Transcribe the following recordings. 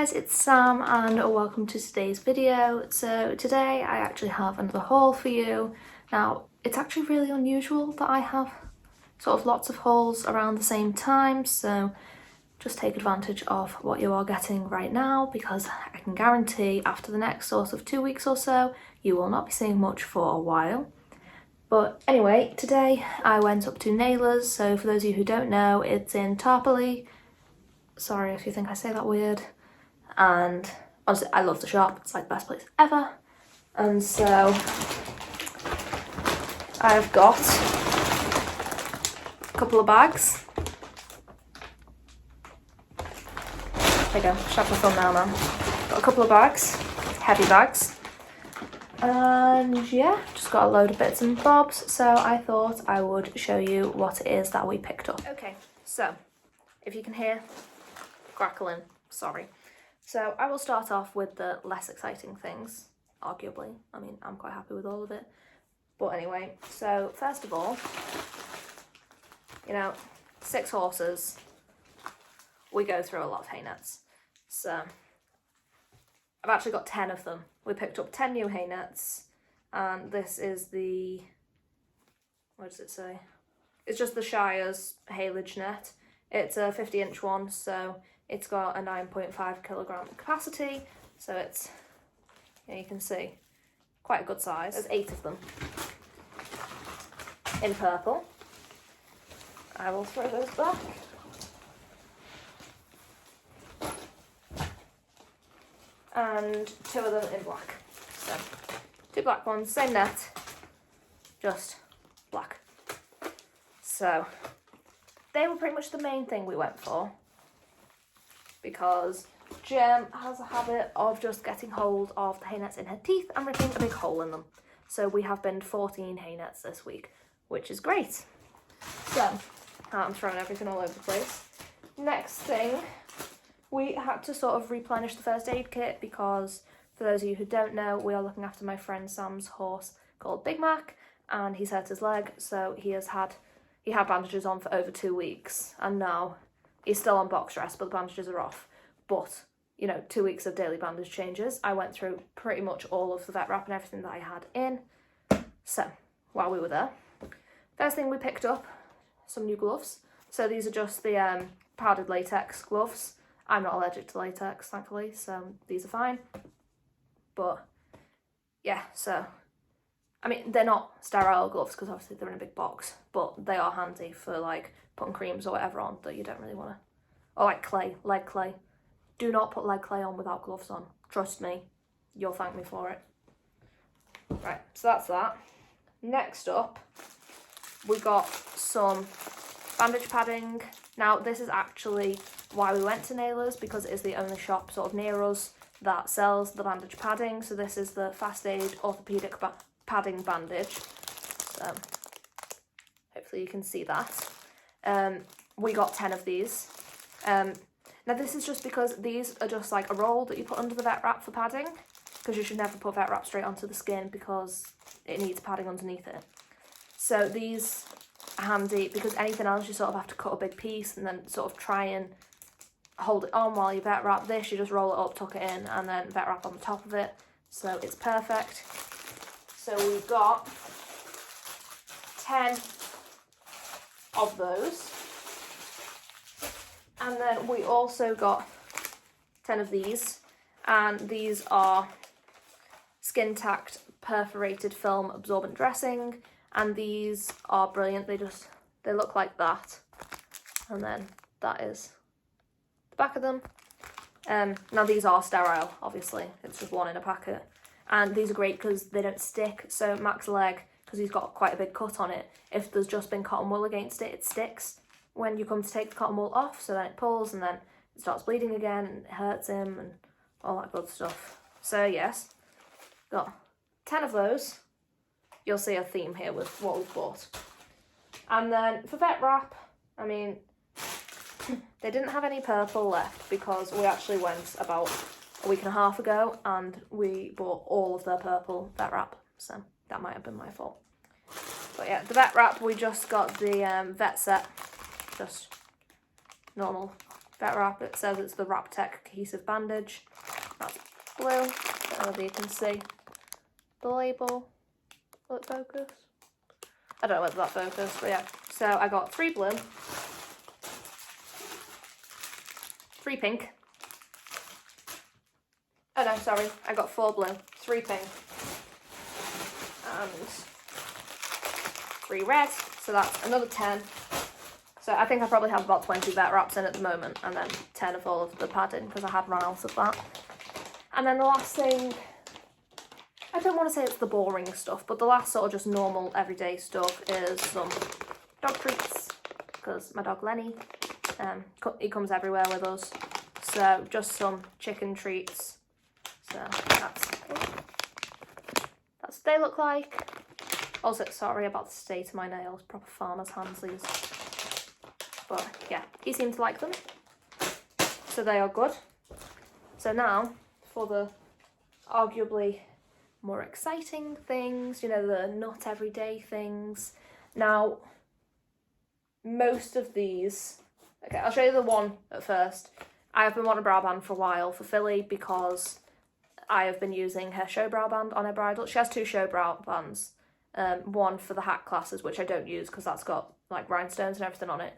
guys, it's Sam and welcome to today's video. So today I actually have another haul for you. Now it's actually really unusual that I have sort of lots of hauls around the same time, so just take advantage of what you are getting right now, because I can guarantee after the next sort of 2 weeks or so you will not be seeing much for a while. But anyway, today I went up to Naylors. So for those of you who don't know, it's in Tarpley. Sorry if you think I say that weird. And honestly, I love the shop. It's like the best place ever. And so I've got a couple of bags. There you go, shut my thumbnail now. Got a couple of bags, heavy bags. And yeah, just got a load of bits and bobs. So I thought I would show you what it is that we picked up. Okay, so if you can hear crackling, sorry. So I will start off with the less exciting things, arguably. I mean, I'm quite happy with all of it. But anyway, so first of all, you know, 6 horses, we go through a lot of hay nets. So I've actually got 10 of them. We picked up 10 new hay nets, and this is the, what does it say? It's just the Shire's haylage net. It's a 50-inch one, so it's got a 9.5 kilogram capacity, so it's, you can see, quite a good size. There's 8 of them in purple. I will throw those back. And 2 of them in black. So 2 black ones, same net, just black. So they were pretty much the main thing we went for, because Jem has a habit of just getting hold of the hay nets in her teeth and ripping a big hole in them. So we have binned 14 hay nets this week, which is great. So I'm throwing everything all over the place. Next thing, we had to sort of replenish the first aid kit, because for those of you who don't know, we are looking after my friend Sam's horse called Big Mac, and he's hurt his leg, so he had bandages on for over 2 weeks, and now he's still on box rest, but the bandages are off. But, you know, 2 weeks of daily bandage changes. I went through pretty much all of the vet wrap and everything that I had in. So, while we were there, first thing we picked up, some new gloves. So these are just the powdered latex gloves. I'm not allergic to latex, thankfully, so these are fine. But, yeah, so, I mean, they're not sterile gloves, because obviously they're in a big box, but they are handy for, like, putting creams or whatever on that you don't really want to. Or like clay, leg clay. Do not put leg clay on without gloves on. Trust me, you'll thank me for it. Right, so that's that. Next up, we got some bandage padding. Now, this is actually why we went to Naylors, because it is the only shop sort of near us that sells the bandage padding. So this is the Fast Aid Orthopedic Padding Bandage. So hopefully you can see that. We got 10 of these. Now this is just because these are just like a roll that you put under the vet wrap for padding, because you should never put vet wrap straight onto the skin because it needs padding underneath it. So these are handy, because anything else you sort of have to cut a big piece and then sort of try and hold it on while you vet wrap. This, you just roll it up, tuck it in, and then vet wrap on the top of it. So it's perfect. So we got 10 of those. And then we also got 10 of these, and these are skin tacked perforated film absorbent dressing, and these are brilliant. They look like that, and then that is the back of them. Now these are sterile, obviously, it's just one in a packet, and these are great because they don't stick. So Mac's leg, because he's got quite a big cut on it, if there's just been cotton wool against it, it sticks when you come to take the cotton wool off, so then it pulls and then it starts bleeding again and it hurts him and all that good stuff. So yes, got 10 of those. You'll see a theme here with what we've bought. And then for vet wrap, I mean, they didn't have any purple left, because we actually went about a week and a half ago and we bought all of their purple vet wrap, so that might have been my fault. But yeah, the vet wrap, we just got the vet set, just normal vet wrap. It says it's the TACK cohesive bandage. That's blue. I don't know whether you can see the label. Will it focus? I don't know whether that focused, but yeah. So I got 3 blue, 3 pink. Oh no, sorry. I got 4 blue, 3 pink, and 3 red. So that's another 10. So I think I probably have about 20 vet wraps in at the moment, and then 10 of all of the padding because I had run out of that. And then the last thing, I don't want to say it's the boring stuff, but the last sort of just normal everyday stuff is some dog treats, because my dog Lenny, he comes everywhere with us. So just some chicken treats. So that's what they look like. Also, sorry about the state of my nails, proper farmer's hands these. But yeah, he seemed to like them. So they are good. So now for the arguably more exciting things, you know, the not everyday things. Now, most of these, okay, I'll show you the one at first. I have been wanting a brow band for a while for Philly because I have been using her show brow band on her bridle. She has 2 show brow bands. One for the hat classes, which I don't use because that's got like rhinestones and everything on it.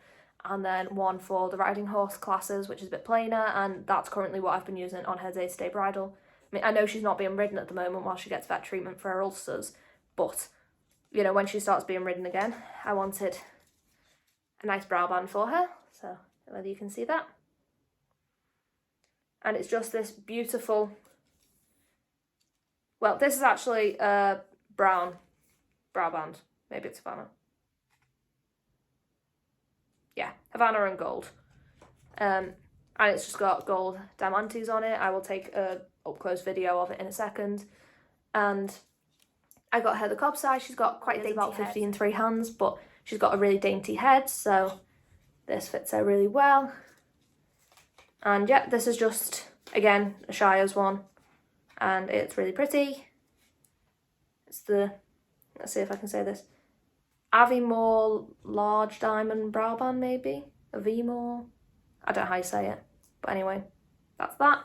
And then one for the riding horse classes, which is a bit plainer, and that's currently what I've been using on her day-to-day bridle. I mean, I know she's not being ridden at the moment while she gets vet treatment for her ulcers, but, you know, when she starts being ridden again, I wanted a nice brow band for her, so whether you can see that. And it's just this beautiful, well, this is actually a brown brow band. Maybe it's Havana. Yeah, Havana and gold. And it's just got gold diamantes on it. I will take a up-close video of it in a second. And I got her the cob size. She's got quite dainty about 15-3 hands, but she's got a really dainty head, so this fits her really well. And yeah, this is just, again, a Shire's one, and it's really pretty. It's the, let's see if I can say this, Avimore large diamond brow band, maybe? Avimore? I don't know how you say it, but anyway, that's that.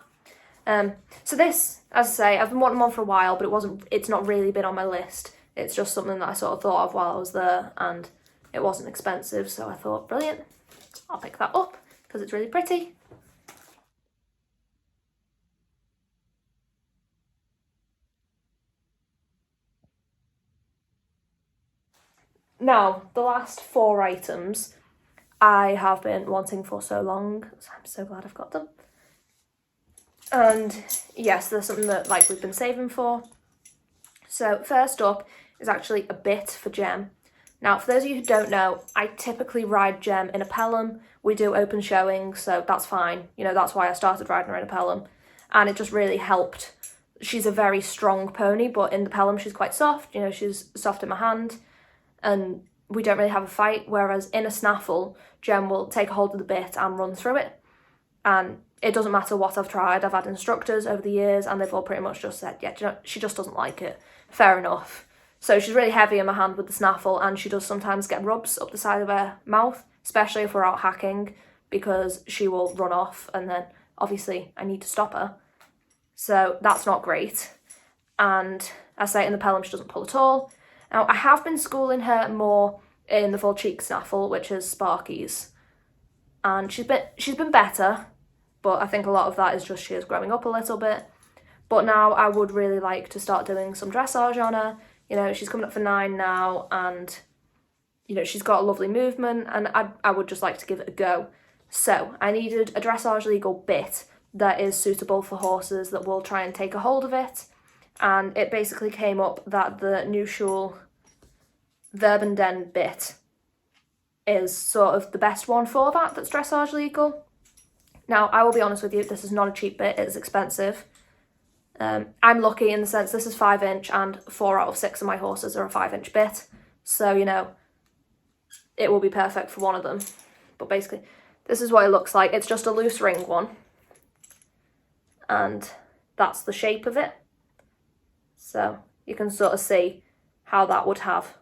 So this, as I say, I've been wanting one for a while, but it's not really been on my list. It's just something that I sort of thought of while I was there, and it wasn't expensive, so I thought, brilliant, I'll pick that up, because it's really pretty. Now, the last 4 items I have been wanting for so long, so I'm so glad I've got them. And yes, there's something that like we've been saving for. So first up is actually a bit for Gem. Now, for those of you who don't know, I typically ride Gem in a Pelham. We do open showings, so that's fine. You know, that's why I started riding her in a Pelham. And it just really helped. She's a very strong pony, but in the Pelham she's quite soft. You know, she's soft in my hand. And we don't really have a fight, whereas in a snaffle, Gem will take a hold of the bit and run through it. And it doesn't matter what I've tried. I've had instructors over the years and they've all pretty much just said, yeah, you know, she just doesn't like it. Fair enough. So she's really heavy in my hand with the snaffle, and she does sometimes get rubs up the side of her mouth, especially if we're out hacking, because she will run off and then obviously I need to stop her. So that's not great. And I say in the Pelham, she doesn't pull at all. Now, I have been schooling her more in the full cheek snaffle, which is Sparky's. And she's been better, but I think a lot of that is just she is growing up a little bit. But now I would really like to start doing some dressage on her. You know, she's coming up for 9 now, and, you know, she's got a lovely movement, and I would just like to give it a go. So I needed a dressage legal bit that is suitable for horses that will try and take a hold of it. And it basically came up that the New Schul Verbenden bit is sort of the best one for that, that's dressage legal. Now, I will be honest with you, this is not a cheap bit, it is expensive. I'm lucky in the sense this is 5-inch and 4 out of 6 of my horses are a 5-inch bit. So, you know, it will be perfect for one of them. But basically, this is what it looks like. It's just a loose ring one. And that's the shape of it. So you can sort of see how that would have,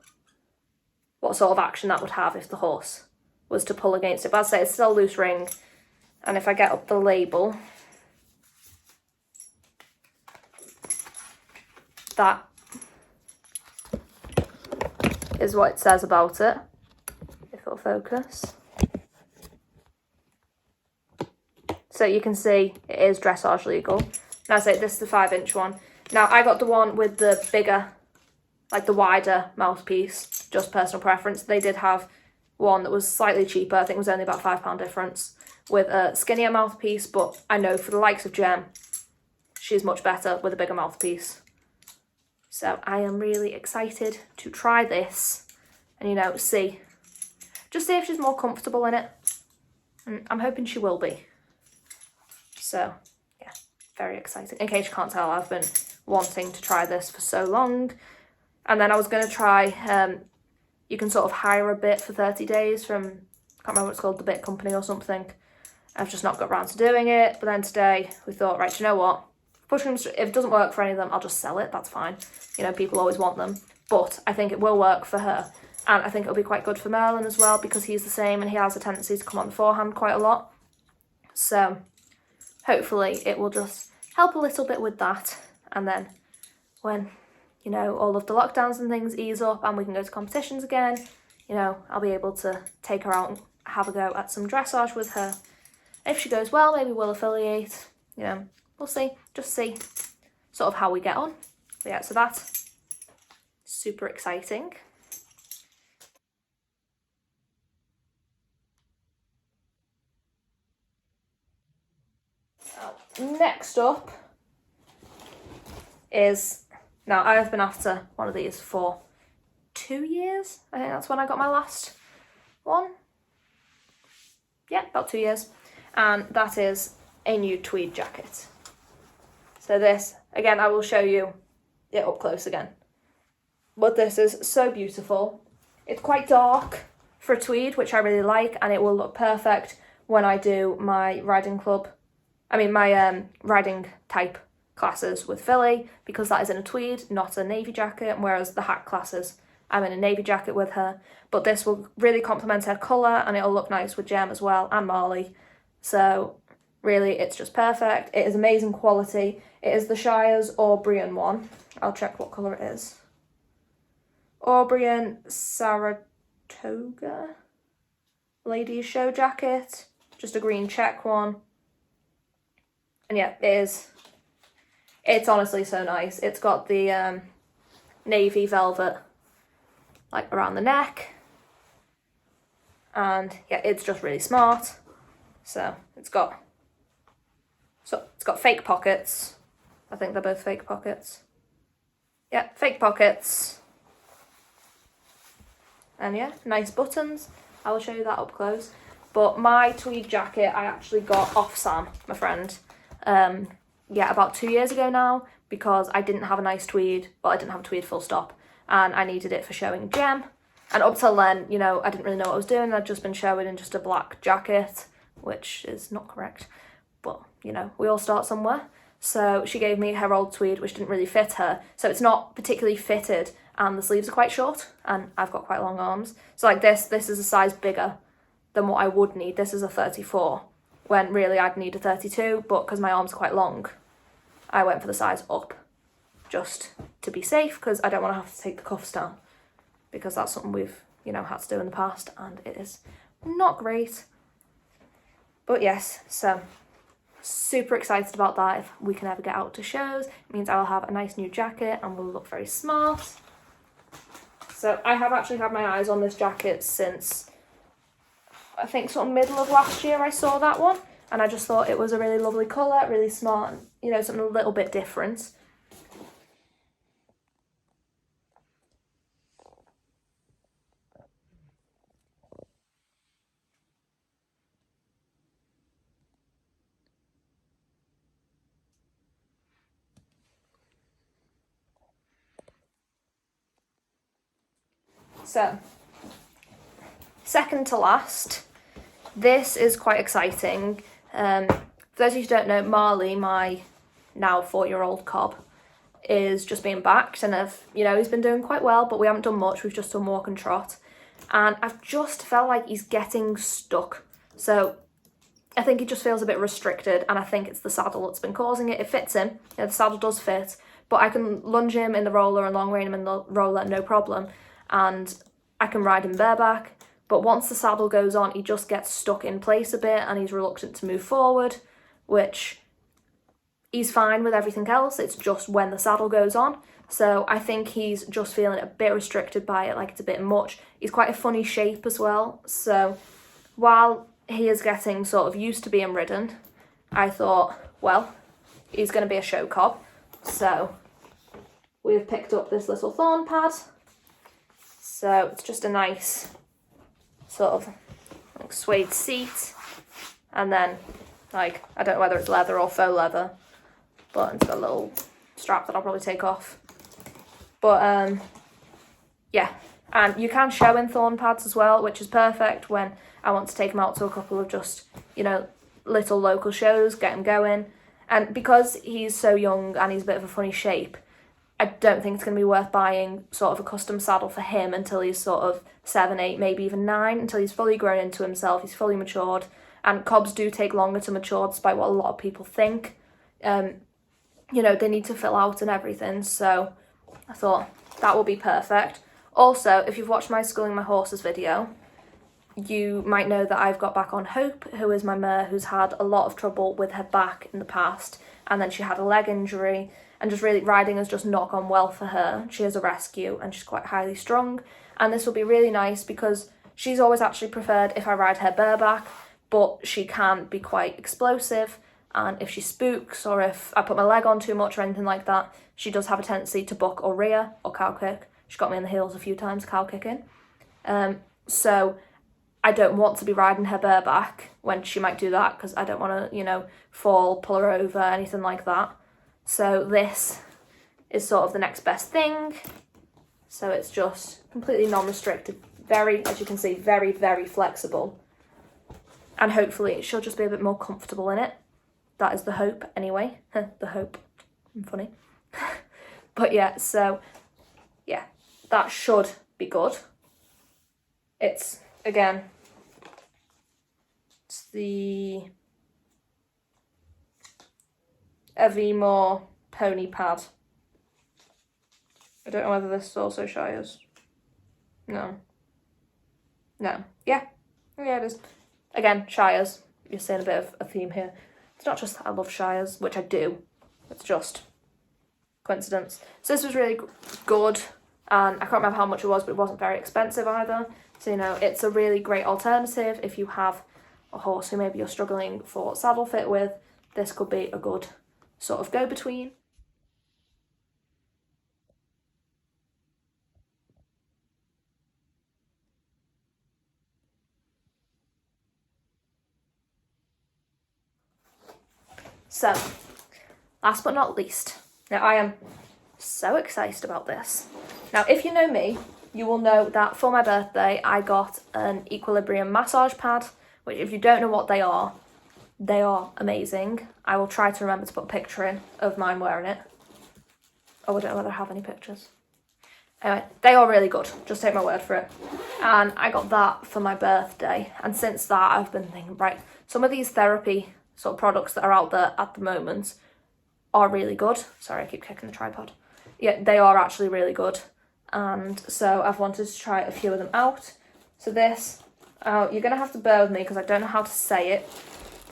what sort of action that would have if the horse was to pull against it. But I'd say it's still a loose ring. And if I get up the label, that is what it says about it, if it'll focus. So you can see it is dressage legal. And I say this is the 5-inch one. Now I got the one with the bigger, like the wider mouthpiece, just personal preference. They did have one that was slightly cheaper, I think it was only about £5 difference, with a skinnier mouthpiece, but I know for the likes of Gem, she's much better with a bigger mouthpiece. So I am really excited to try this and, you know, see if she's more comfortable in it. And I'm hoping she will be. So yeah, very exciting. In case you can't tell, I've been wanting to try this for so long. And then I was going to try, you can sort of hire a bit for 30 days from, I can't remember what it's called, the Bit Company or something. I've just not got around to doing it. But then today we thought, right, you know what? If it doesn't work for any of them, I'll just sell it. That's fine. You know, people always want them. But I think it will work for her. And I think it'll be quite good for Merlin as well, because he's the same and he has a tendency to come on the forehand quite a lot. So hopefully it will just help a little bit with that. And then when, you know, all of the lockdowns and things ease up and we can go to competitions again, you know, I'll be able to take her out and have a go at some dressage with her. If she goes well, maybe we'll affiliate, you know, we'll see, just see sort of how we get on. But yeah, so that's super exciting. Next up is, now I have been after one of these for 2 years. I think that's when I got my last one. Yeah, about 2 years. And that is a new tweed jacket. So this, again, I will show you it up close again. But this is so beautiful. It's quite dark for a tweed, which I really like, and it will look perfect when I do my riding type classes with Philly, because that is in a tweed, not a navy jacket, whereas the hat classes, I'm in a navy jacket with her. But this will really complement her colour, and it'll look nice with Gem as well, and Marley. So really, it's just perfect. It is amazing quality. It is the Shire's Aubrian one. I'll check what colour it is. Aubrian Saratoga ladies show jacket. Just a green check one. And yeah, it's honestly so nice. It's got the navy velvet like around the neck. And yeah, it's just really smart. So it's got fake pockets. I think they're both fake pockets. Yeah, fake pockets. And yeah, nice buttons. I will show you that up close. But my tweed jacket I actually got off Sam, my friend. Yeah, about 2 years ago now, because I didn't have a nice tweed. Well, I didn't have a tweed full stop. And I needed it for showing Gem. And up till then, you know, I didn't really know what I was doing. I'd just been showing in just a black jacket, which is not correct. But, you know, we all start somewhere. So she gave me her old tweed, which didn't really fit her. So it's not particularly fitted, and the sleeves are quite short, and I've got quite long arms. So like this is a size bigger than what I would need. This is a 34, when really I'd need a 32, but because my arms are quite long, I went for the size up, just to be safe, because I don't want to have to take the cuffs down, because that's something we've, you know, had to do in the past, and it is not great. But yes, so super excited about that. If we can ever get out to shows, it means I'll have a nice new jacket and will look very smart. So I have actually had my eyes on this jacket since, I think sort of middle of last year I saw that one, and I just thought it was a really lovely colour, really smart, and, you know, something a little bit different. So, second to last, this is quite exciting. For those of you who don't know, Marley, my now 4-year-old cob, is just being backed, and you know, he's been doing quite well, but we haven't done much. We've just done walk and trot, and I've just felt like he's getting stuck. So I think he just feels a bit restricted, and I think it's the saddle that's been causing it. It fits him, the saddle does fit, but I can lunge him in the roller and long rein him in the roller, no problem, and I can ride him bareback, but once the saddle goes on, he just gets stuck in place a bit, and he's reluctant to move forward, which he's fine with everything else, it's just when the saddle goes on. So I think he's just feeling a bit restricted by it, like it's a bit much. He's quite a funny shape as well, so while he is getting sort of used to being ridden, I thought, well, he's going to be a show cob. So we've picked up this little Thorn pad. So it's just a nice sort of like suede seat. And then, like, I don't know whether it's leather or faux leather, but it's got a little strap that I'll probably take off. But yeah, and you can show in Thorn pads as well, which is perfect when I want to take him out to a couple of just, you know, little local shows, get him going. And because he's so young and he's a bit of a funny shape, I don't think it's going to be worth buying sort of a custom saddle for him until he's sort of 7, 8, maybe even 9, until he's fully grown into himself, he's fully matured. And cobs do take longer to mature, despite what a lot of people think. You know, they need to fill out and everything, so I thought that will be perfect. Also, if you've watched my Schooling My Horses video, you might know that I've got back on Hope, who is my mare who's had a lot of trouble with her back in the past, and then she had a leg injury, and just really riding has just not gone well for her. She is a rescue and she's quite highly strung, and this will be really nice because she's always actually preferred if I ride her bareback, but she can be quite explosive, and if she spooks or if I put my leg on too much or anything like that, she does have a tendency to buck or rear or cow kick. She got me in the heels a few times cow kicking. So I don't want to be riding her bareback when she might do that, because I don't want to, you know, fall, pull her over, anything like that. So this is sort of the next best thing. So it's just completely non-restricted, very, as you can see, very, very flexible. And hopefully she'll just be a bit more comfortable in it. That is the hope anyway. The hope. I'm funny. But yeah, so yeah, that should be good. It's, again, it's the Evimore pony pad. I don't know whether this is also Shire's. No. No. Yeah. Yeah, it is. Again, Shire's. You're seeing a bit of a theme here. It's not just that I love Shire's, which I do. It's just coincidence. So this was really good, and I can't remember how much it was, but it wasn't very expensive either. So, you know, it's a really great alternative if you have a horse who maybe you're struggling for saddle fit with. This could be a good sort of go-between. So, last but not least, now I am so excited about this. Now, if you know me, you will know that for my birthday, I got an Equilibrium massage pad, which if you don't know what they are amazing. I will try to remember to put a picture in of mine wearing it. Oh, I don't know whether I have any pictures. Anyway, they are really good, just take my word for it. And I got that for my birthday, and since that I've been thinking, right, some of these therapy sort of products that are out there at the moment are really good. Sorry, I keep kicking the tripod. Yeah, they are actually really good. And so I've wanted to try a few of them out. So this, you're going to have to bear with me because I don't know how to say it.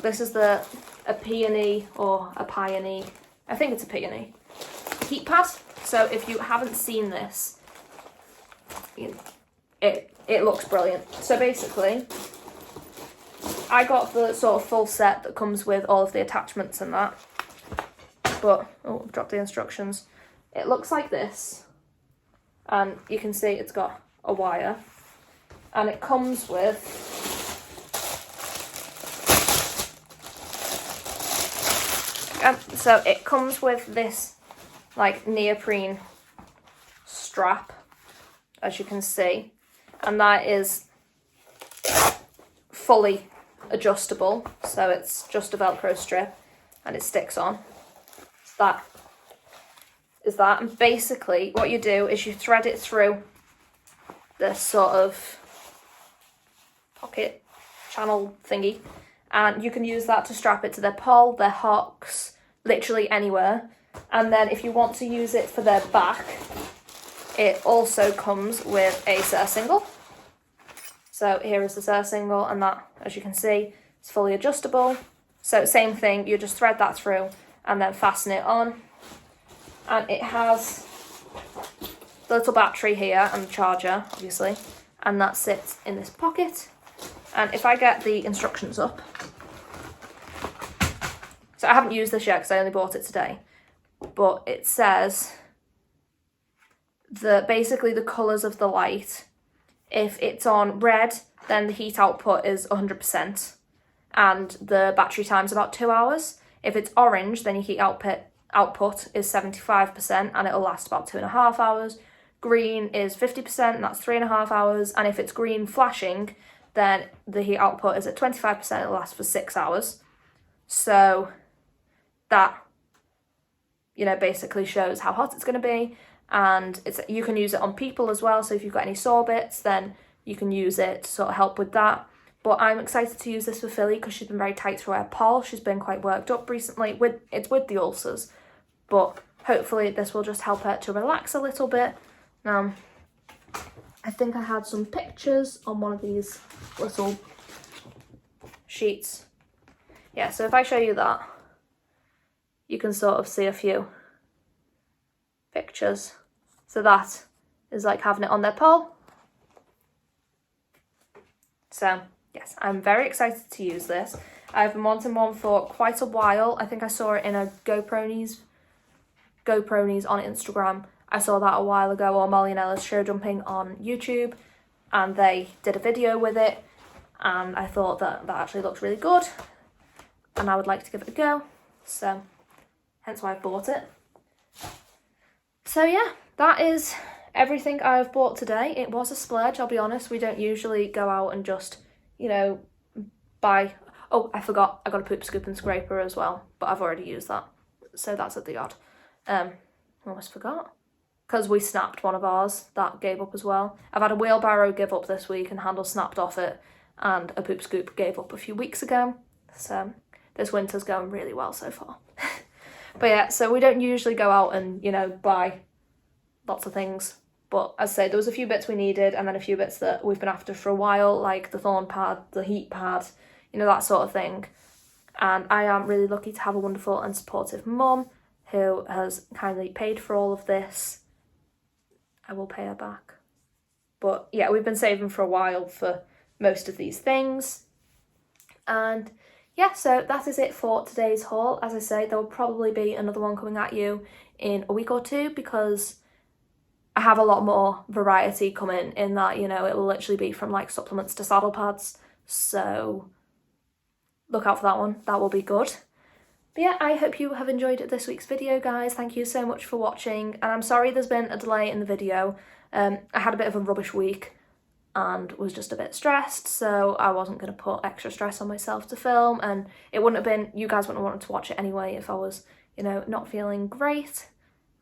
This is a peony or a peony. I think it's a peony. Heat pad. So if you haven't seen this, it looks brilliant. So basically, I got the sort of full set that comes with all of the attachments and that. But, oh, I've dropped the instructions. It looks like this. And you can see it's got a wire. And it comes with so it comes with this like neoprene strap, as you can see, and that is fully adjustable, so it's just a Velcro strip and it sticks on. That is that, and basically what you do is you thread it through this sort of pocket channel thingy, and you can use that to strap it to their poll, their hocks, literally anywhere. And then if you want to use it for their back, it also comes with a surcingle. So here is the surcingle, and that, as you can see, is fully adjustable. So same thing, you just thread that through and then fasten it on. And it has the little battery here and the charger, obviously, and that sits in this pocket. And if I get the instructions up, so I haven't used this yet because I only bought it today, but it says basically the colours of the light. If it's on red, then the heat output is 100% and the battery time's about 2 hours. If it's orange, then your heat output is 75% and it'll last about 2.5 hours. Green is 50% and that's 3.5 hours. And if it's green flashing, then the heat output is at 25%, it'll last for 6 hours. So that, you know, basically shows how hot it's going to be. And you can use it on people as well, so if you've got any sore bits, then you can use it to sort of help with that. But I'm excited to use this for Philly because she's been very tight through her poll. She's been quite worked up recently. It's with the ulcers, but hopefully this will just help her to relax a little bit. Now, I think I had some pictures on one of these little sheets. Yeah, so if I show you that, you can sort of see a few pictures. So that is like having it on their poll. So yes, I'm very excited to use this. I've been wanting one for quite a while. I think I saw it in a GoPro-nies on Instagram. I saw that a while ago, or Molly and Ella's show jumping on YouTube, and they did a video with it, and I thought that actually looked really good and I would like to give it a go, so hence why I bought it. So yeah, that is everything I've bought today. It was a splurge, I'll be honest. We don't usually go out and just, you know, buy... Oh, I forgot, I got a poop scoop and scraper as well, but I've already used that, so that's at the yard. I almost forgot. Because we snapped one of ours, that gave up as well. I've had a wheelbarrow give up this week and handle snapped off it, and a poop scoop gave up a few weeks ago. So this winter's going really well so far. But yeah, so we don't usually go out and, you know, buy lots of things. But as I say, there was a few bits we needed, and then a few bits that we've been after for a while, like the Thorn pad, the heat pad, you know, that sort of thing. And I am really lucky to have a wonderful and supportive mum who has kindly paid for all of this. I will pay her back. But yeah, we've been saving for a while for most of these things. And yeah, so that is it for today's haul. As I say, there will probably be another one coming at you in a week or two because I have a lot more variety coming in that, you know, it will literally be from like supplements to saddle pads. So look out for that one. That will be good. But yeah, I hope you have enjoyed this week's video, guys. Thank you so much for watching. And I'm sorry there's been a delay in the video. I had a bit of a rubbish week and was just a bit stressed, so I wasn't going to put extra stress on myself to film, and it wouldn't have been, you guys wouldn't have wanted to watch it anyway if I was, you know, not feeling great.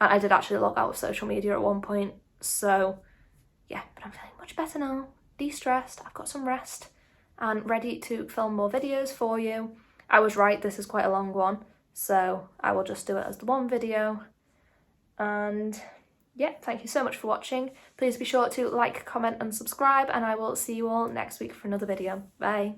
And I did actually log out of social media at one point, so yeah, but I'm feeling much better now, de-stressed, I've got some rest, and ready to film more videos for you. I was right, this is quite a long one, so I will just do it as the one video. And yeah, thank you so much for watching. Please be sure to like, comment and subscribe, and I will see you all next week for another video. Bye.